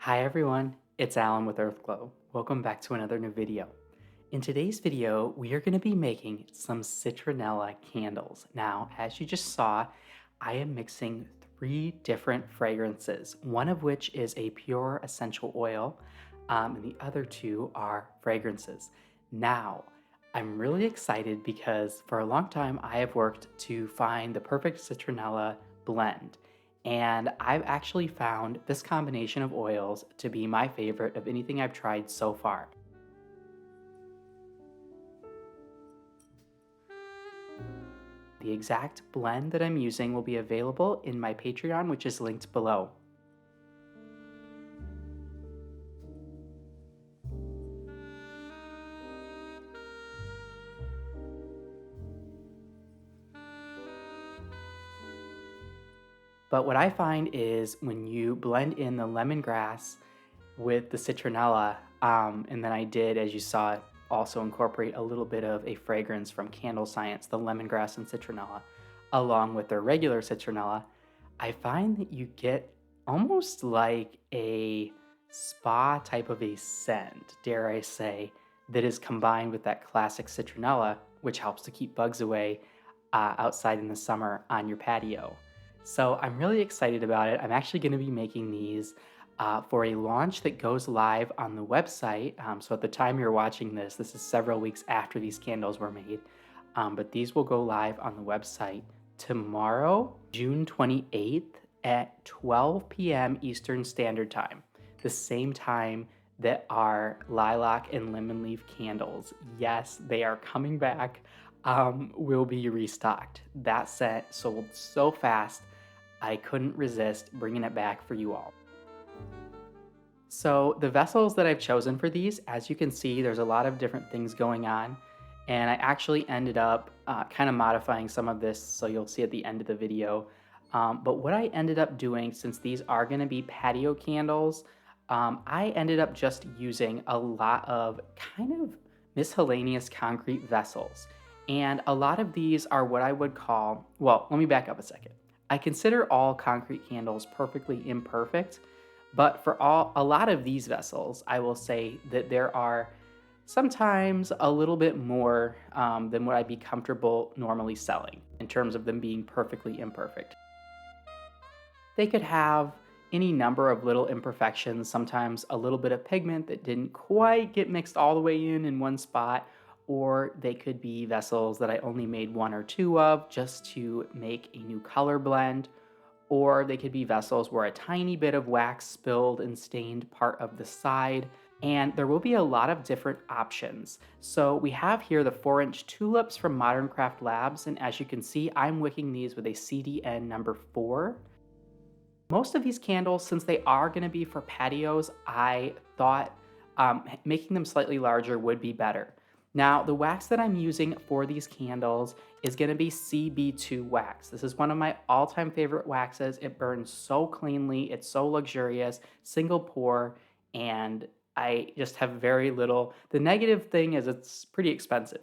Hi everyone, it's Allen with Earthglow. Welcome back to another new video. In today's video, we are going to be making some citronella candles. Now, as you just saw, I am mixing three different fragrances, one of which is a pure essential oil, and the other two are fragrances. Now, I'm really excited because for a long time I have worked to find the perfect citronella blend. And I've actually found this combination of oils to be my favorite of anything I've tried so far. The exact blend that I'm using will be available in my Patreon, which is linked below. But what I find is when you blend in the lemongrass with the citronella, and then I did, as you saw, also incorporate a little bit of a fragrance from Candle Science, the lemongrass and citronella, along with their regular citronella, I find that you get almost like a spa type of a scent, dare I say, that is combined with that classic citronella, which helps to keep bugs away outside in the summer on your patio. So I'm really excited about it. I'm actually going to be making these for a launch that goes live on the website. So at the time you're watching this, this is several weeks after these candles were made, but these will go live on the website tomorrow, June 28th at 12 p.m. Eastern Standard Time, the same time that our lilac and lemon leaf candles, yes, they are coming back, will be restocked. That set sold so fast, I couldn't resist bringing it back for you all. So the vessels that I've chosen for these, as you can see, there's a lot of different things going on. And I actually ended up kind of modifying some of this, so you'll see at the end of the video. But what I ended up doing, since these are going to be patio candles, I ended up just using a lot of kind of miscellaneous concrete vessels. And a lot of these are what I would call, well, let me back up a second. I consider all concrete candles perfectly imperfect, but for a lot of these vessels, I will say that there are sometimes a little bit more than what I'd be comfortable normally selling in terms of them being perfectly imperfect. They could have any number of little imperfections, sometimes a little bit of pigment that didn't quite get mixed all the way in one spot, or they could be vessels that I only made one or two of just to make a new color blend, or they could be vessels where a tiny bit of wax spilled and stained part of the side, and there will be a lot of different options. So we have here the 4-inch tulips from Modern Craft Labs, and as you can see, I'm wicking these with a CDN number 4. Most of these candles, since they are going to be for patios, I thought making them slightly larger would be better. Now, the wax that I'm using for these candles is going to be CB2 wax. This is one of my all-time favorite waxes. It burns so cleanly, it's so luxurious, single pour, and I just have very little. The negative thing is it's pretty expensive.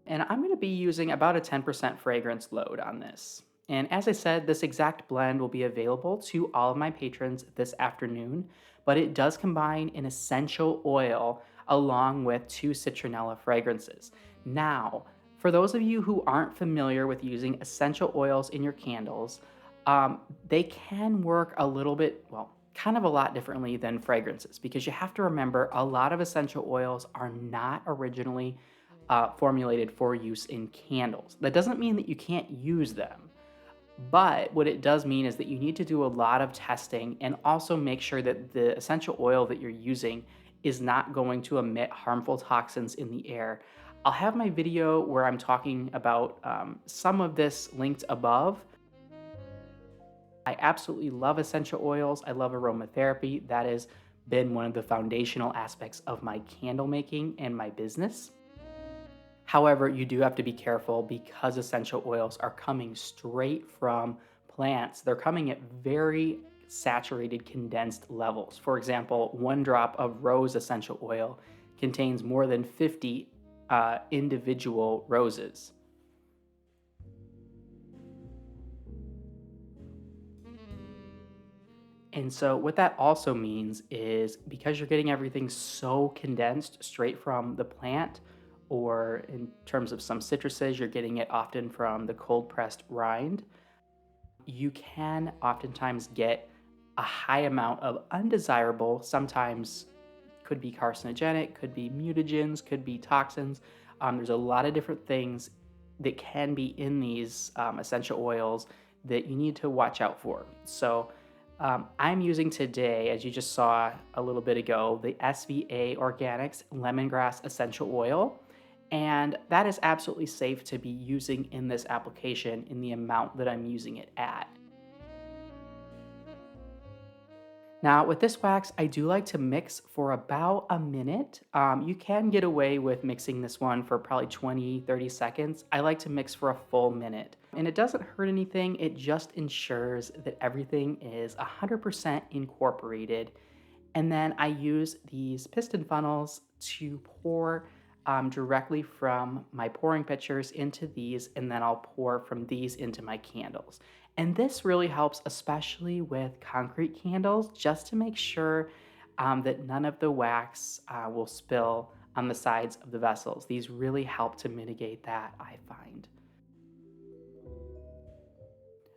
And I'm going to be using about a 10% fragrance load on this. And as I said, this exact blend will be available to all of my patrons this afternoon, but it does combine an essential oil along with 2 citronella fragrances. Now, for those of you who aren't familiar with using essential oils in your candles, they can work a little bit, well, kind of a lot differently than fragrances, because you have to remember a lot of essential oils are not originally formulated for use in candles. That doesn't mean that you can't use them, but what it does mean is that you need to do a lot of testing and also make sure that the essential oil that you're using is not going to emit harmful toxins in the air. I'll have my video where I'm talking about some of this linked above. I absolutely love essential oils. I love aromatherapy. That has been one of the foundational aspects of my candle making and my business. However, you do have to be careful because essential oils are coming straight from plants. They're coming at very saturated, condensed levels. For example, 1 drop of rose essential oil contains more than 50 individual roses. And so what that also means is because you're getting everything so condensed straight from the plant, or in terms of some citruses, you're getting it often from the cold pressed rind, you can oftentimes get a high amount of undesirable, sometimes could be carcinogenic, could be mutagens, could be toxins. There's a lot of different things that can be in these essential oils that you need to watch out for. So, I'm using today, as you just saw a little bit ago, the SVA Organics Lemongrass Essential Oil. And that is absolutely safe to be using in this application in the amount that I'm using it at. Now, with this wax, I do like to mix for about a minute. You can get away with mixing this one for probably 20, 30 seconds. I like to mix for a full minute. And it doesn't hurt anything, it just ensures that everything is 100% incorporated. And then I use these piston funnels to pour directly from my pouring pitchers into these, and then I'll pour from these into my candles. And this really helps, especially with concrete candles, just to make sure that none of the wax will spill on the sides of the vessels. These really help to mitigate that, I find.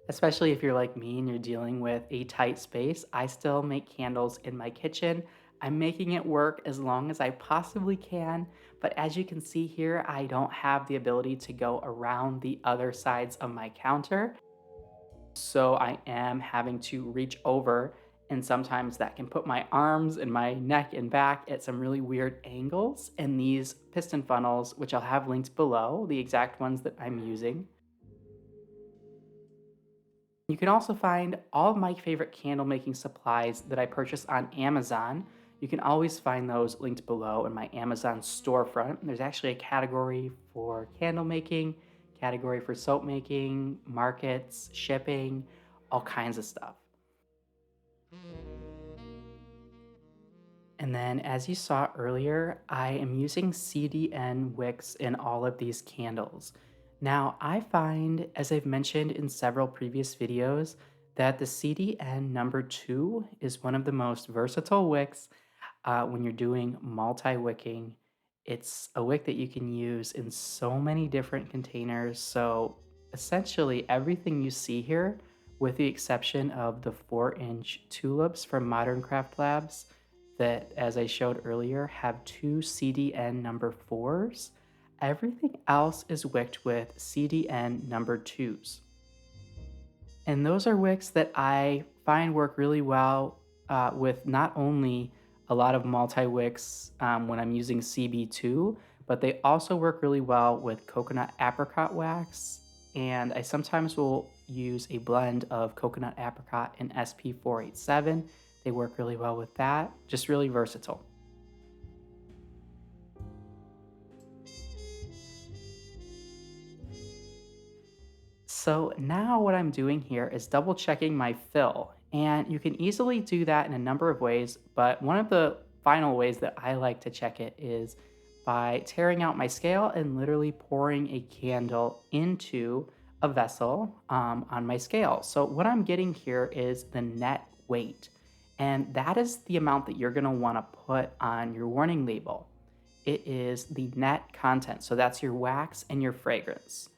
Especially if you're like me and you're dealing with a tight space, I still make candles in my kitchen. I'm making it work as long as I possibly can, but as you can see here, I don't have the ability to go around the other sides of my counter. So I am having to reach over, and sometimes that can put my arms and my neck and back at some really weird angles. And these piston funnels, which I'll have linked below, the exact ones that I'm using, you can also find all of my favorite candle making supplies that I purchase on Amazon. You can always find those linked below in my Amazon storefront. There's actually a category for candle making, category for soap making, markets, shipping, all kinds of stuff. And then, as you saw earlier, I am using CDN wicks in all of these candles. Now, I find, as I've mentioned in several previous videos, that the CDN number 2 is one of the most versatile wicks when you're doing multi-wicking. It's a wick that you can use in so many different containers. So essentially everything you see here, with the exception of the 4-inch tulips from Modern Craft Labs that, as I showed earlier, have two CDN number 4s, everything else is wicked with CDN number 2s. And those are wicks that I find work really well with not only a lot of multi-wicks when I'm using CB2, but they also work really well with coconut apricot wax. And I sometimes will use a blend of coconut apricot and SP487. They work really well with that, just really versatile. So now what I'm doing here is double checking my fill, and you can easily do that in a number of ways, but one of the final ways that I like to check it is by tearing out my scale and literally pouring a candle into a vessel on my scale. So what I'm getting here is the net weight, and that is the amount that you're gonna wanna put on your warning label. It is the net content, so that's your wax and your fragrance.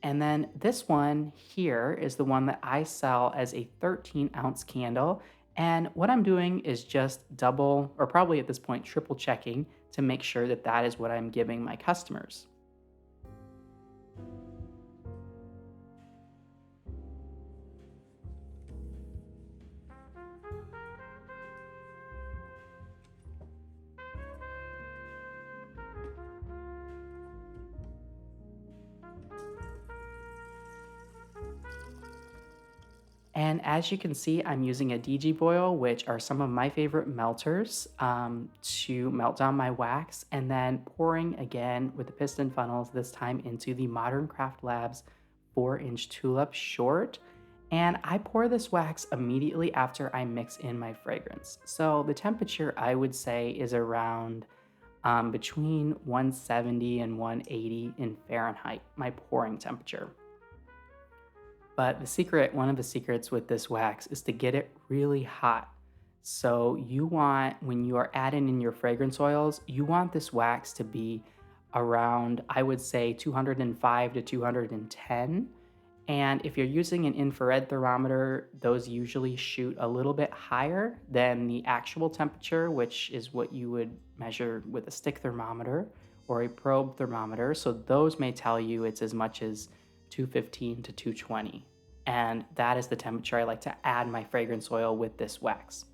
And then this one here is the one that I sell as a 13-ounce candle. And what I'm doing is just double, or probably at this point, triple checking to make sure that that is what I'm giving my customers. And as you can see, I'm using a DG Boil, which are some of my favorite melters to melt down my wax, and then pouring again with the piston funnels, this time into the Modern Craft Labs 4-inch tulip short. And I pour this wax immediately after I mix in my fragrance. So the temperature I would say is around between 170 and 180 in Fahrenheit, my pouring temperature. But one of the secrets with this wax is to get it really hot. So you want, when you are adding in your fragrance oils, you want this wax to be around, I would say 205 to 210. And if you're using an infrared thermometer, those usually shoot a little bit higher than the actual temperature, which is what you would measure with a stick thermometer or a probe thermometer. So those may tell you it's as much as 215 to 220. And that is the temperature I like to add my fragrance oil with this wax.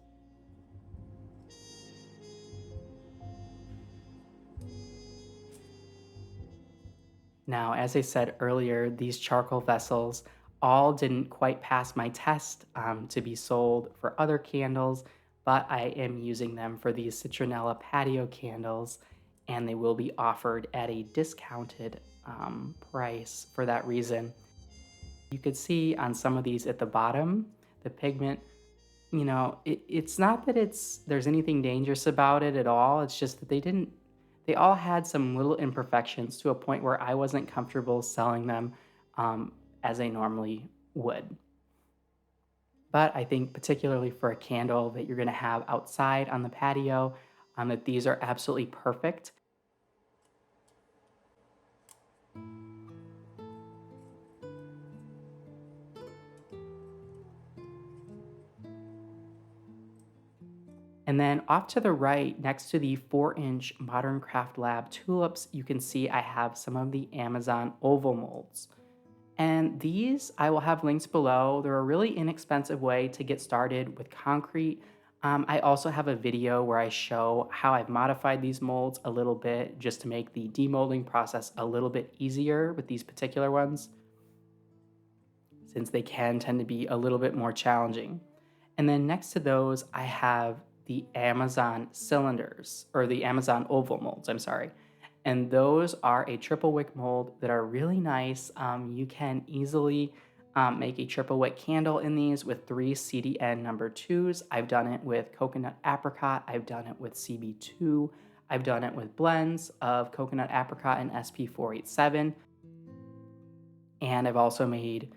Now, as I said earlier, these charcoal vessels all didn't quite pass my test to be sold for other candles, but I am using them for these Citronella Patio candles, and they will be offered at a discounted price for that reason. You could see on some of these at the bottom, the pigment, it's not that there's anything dangerous about it at all. It's just that they all had some little imperfections to a point where I wasn't comfortable selling them um, as I normally would. But I think particularly for a candle that you're going to have outside on the patio, that these are absolutely perfect. And then off to the right, next to the 4-inch Modern Craft Lab tulips, you can see I have some of the Amazon oval molds. And these, I will have links below. They're a really inexpensive way to get started with concrete. I also have a video where I show how I've modified these molds a little bit just to make the demolding process a little bit easier with these particular ones, since they can tend to be a little bit more challenging. And then next to those, I have the Amazon cylinders, or the Amazon oval molds, I'm sorry. And those are a triple wick mold that are really nice. You can easily make a triple wick candle in these with 3 CDN number 2s. I've done it with coconut apricot. I've done it with CB2. I've done it with blends of coconut apricot and SP487. And I've also made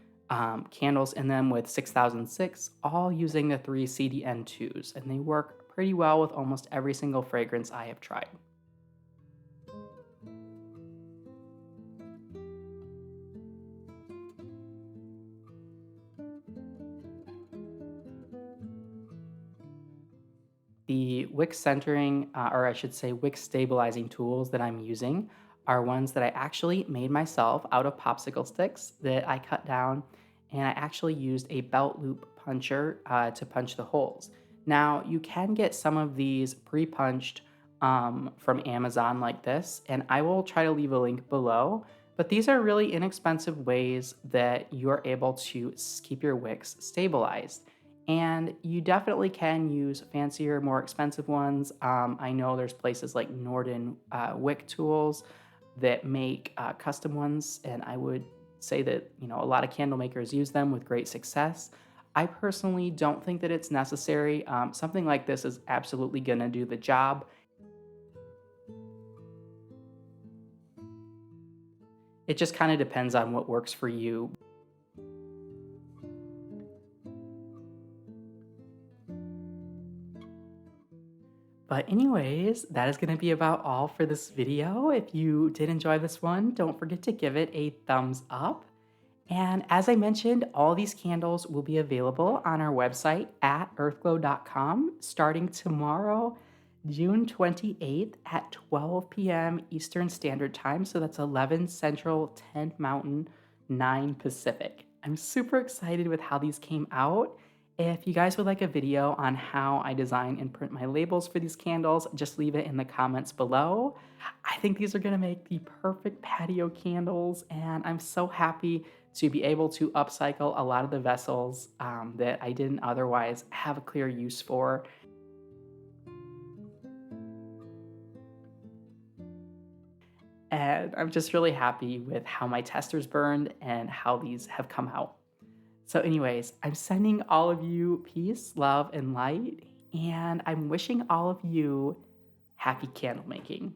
candles in them with 6006, all using the 3 CDN2s. And they work pretty well with almost every single fragrance I have tried. The wick centering, or I should say wick stabilizing tools that I'm using are ones that I actually made myself out of popsicle sticks that I cut down, and I actually used a belt loop puncher to punch the holes. Now, you can get some of these pre-punched from Amazon like this, and I will try to leave a link below, but these are really inexpensive ways that you're able to keep your wicks stabilized. And you definitely can use fancier, more expensive ones. I know there's places like Norden Wick Tools that make custom ones, and I would say that a lot of candle makers use them with great success. I personally don't think that it's necessary. Something like this is absolutely going to do the job. It just kind of depends on what works for you. But anyways, that is going to be about all for this video. If you did enjoy this one, don't forget to give it a thumbs up. And as I mentioned, all these candles will be available on our website at earthglow.com starting tomorrow, June 28th at 12 p.m. Eastern Standard Time. So that's 11 Central, 10 Mountain, 9 Pacific. I'm super excited with how these came out. If you guys would like a video on how I design and print my labels for these candles, just leave it in the comments below. I think these are gonna make the perfect patio candles, and I'm so happy to be able to upcycle a lot of the vessels that I didn't otherwise have a clear use for. And I'm just really happy with how my testers burned and how these have come out. So anyways, I'm sending all of you peace, love, and light, and I'm wishing all of you happy candle making.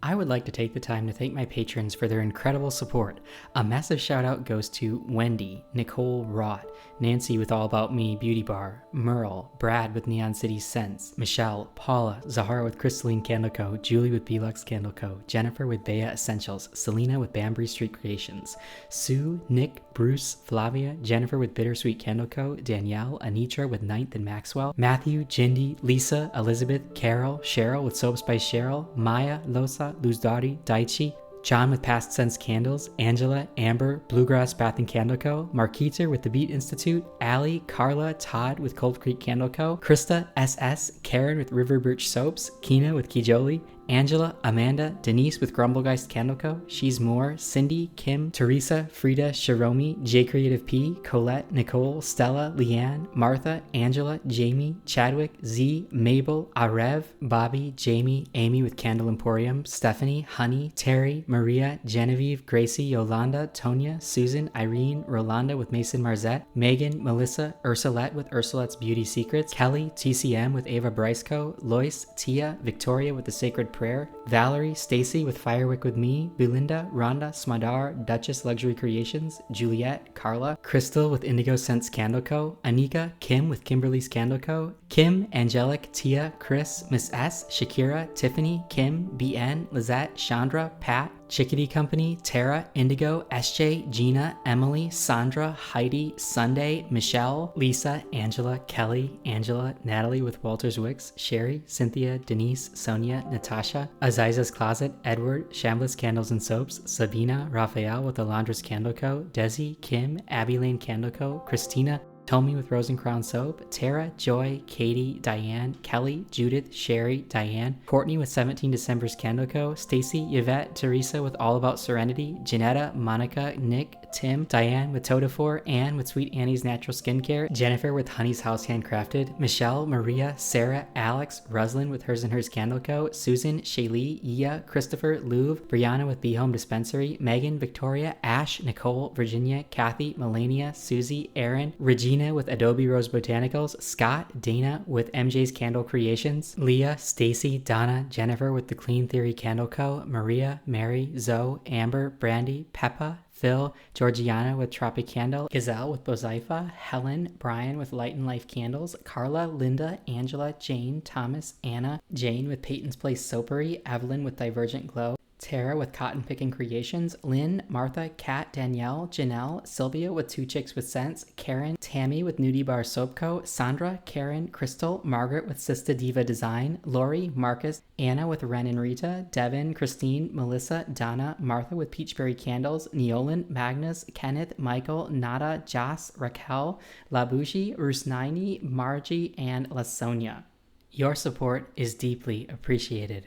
I would like to take the time to thank my patrons for their incredible support. A massive shout out goes to Wendy, Nicole Rott, Nancy with All About Me Beauty Bar, Merle, Brad with Neon City Scents, Michelle, Paula, Zahara with Crystalline Candle Co., Julie with Belux Candle Co., Jennifer with Bea Essentials, Selena with Banbury Street Creations, Sue, Nick, Bruce, Flavia, Jennifer with Bittersweet Candle Co., Danielle, Anitra with Ninth and Maxwell, Matthew, Jindy, Lisa, Elizabeth, Carol, Cheryl with Soap Spice Cheryl, Maya, Losa, Luzdari, Daichi, John with Past Sense Candles, Angela, Amber, Bluegrass Bath and Candle Co., Marquita with The Beat Institute, Allie, Carla, Todd with Cold Creek Candle Co., Krista, SS, Karen with River Birch Soaps, Kina with Kijoli, Angela, Amanda, Denise with Grumblegeist Candle Co., She's More, Cindy, Kim, Teresa, Frida, Shiromi, J Creative P, Colette, Nicole, Stella, Leanne, Martha, Angela, Jamie, Chadwick, Z, Mabel, Arev, Bobby, Jamie, Amy with Candle Emporium, Stephanie, Honey, Terry, Maria, Genevieve, Gracie, Yolanda, Tonya, Susan, Irene, Rolanda with Mason Marzette, Megan, Melissa, Ursulette with Ursulette's Beauty Secrets, Kelly, TCM with Ava Bryceco, Lois, Tia, Victoria with The Sacred Prayer, Valerie, Stacy with Firewick with Me, Belinda, Rhonda, Smadar, Duchess Luxury Creations, Juliet, Carla, Crystal with Indigo Scents Candle Co., Anika, Kim with Kimberly's Candle Co., Kim, Angelic, Tia, Chris, Miss S, Shakira, Tiffany, Kim, BN, Lizette, Chandra, Pat, Chickadee Company, Tara, Indigo, SJ, Gina, Emily, Sandra, Heidi, Sunday, Michelle, Lisa, Angela, Kelly, Angela, Natalie with Walters Wicks, Sherry, Cynthia, Denise, Sonia, Natasha, Aziza's Closet, Edward, Shambless Candles and Soaps, Sabina, Raphael with Alondra's Candle Co., Desi, Kim, Abby Lane Candle Co., Christina, Tommy with Rose and Crown Soap, Tara, Joy, Katie, Diane, Kelly, Judith, Sherry, Diane, Courtney with 17 December's Candle Co., Stacy, Yvette, Teresa with All About Serenity, Janetta, Monica, Nick, Tim, Diane with Totafor, Anne with Sweet Annie's Natural Skincare, Jennifer with Honey's House Handcrafted, Michelle, Maria, Sarah, Alex, Roslyn with Hers and Hers Candle Co., Susan, Shaylee, Ia, Christopher, Louv, Brianna with Be Home Dispensary, Megan, Victoria, Ash, Nicole, Virginia, Kathy, Melania, Susie, Aaron, Regina with Adobe Rose Botanicals, Scott, Dana with MJ's Candle Creations, Leah, Stacy, Donna, Jennifer with The Clean Theory Candle Co., Maria, Mary, Zoe, Amber, Brandy, Peppa, Phil, Georgiana with Tropic Candle, Gazelle with Bozaifa, Helen, Brian with Light and Life Candles, Carla, Linda, Angela, Jane, Thomas, Anna, Jane with Peyton's Place Soapery, Evelyn with Divergent Glow, Tara with Cotton Picking Creations, Lynn, Martha, Kat, Danielle, Janelle, Sylvia with Two Chicks with Sense, Karen, Tammy with Nudie Bar Soap Co., Sandra, Karen, Crystal, Margaret with Sista Diva Design, Lori, Marcus, Anna with Ren and Rita, Devin, Christine, Melissa, Donna, Martha with Peachberry Candles, Neolin, Magnus, Kenneth, Michael, Nada, Joss, Raquel, Labushi, Rusnaini, Margie, and Lasonia. Your support is deeply appreciated.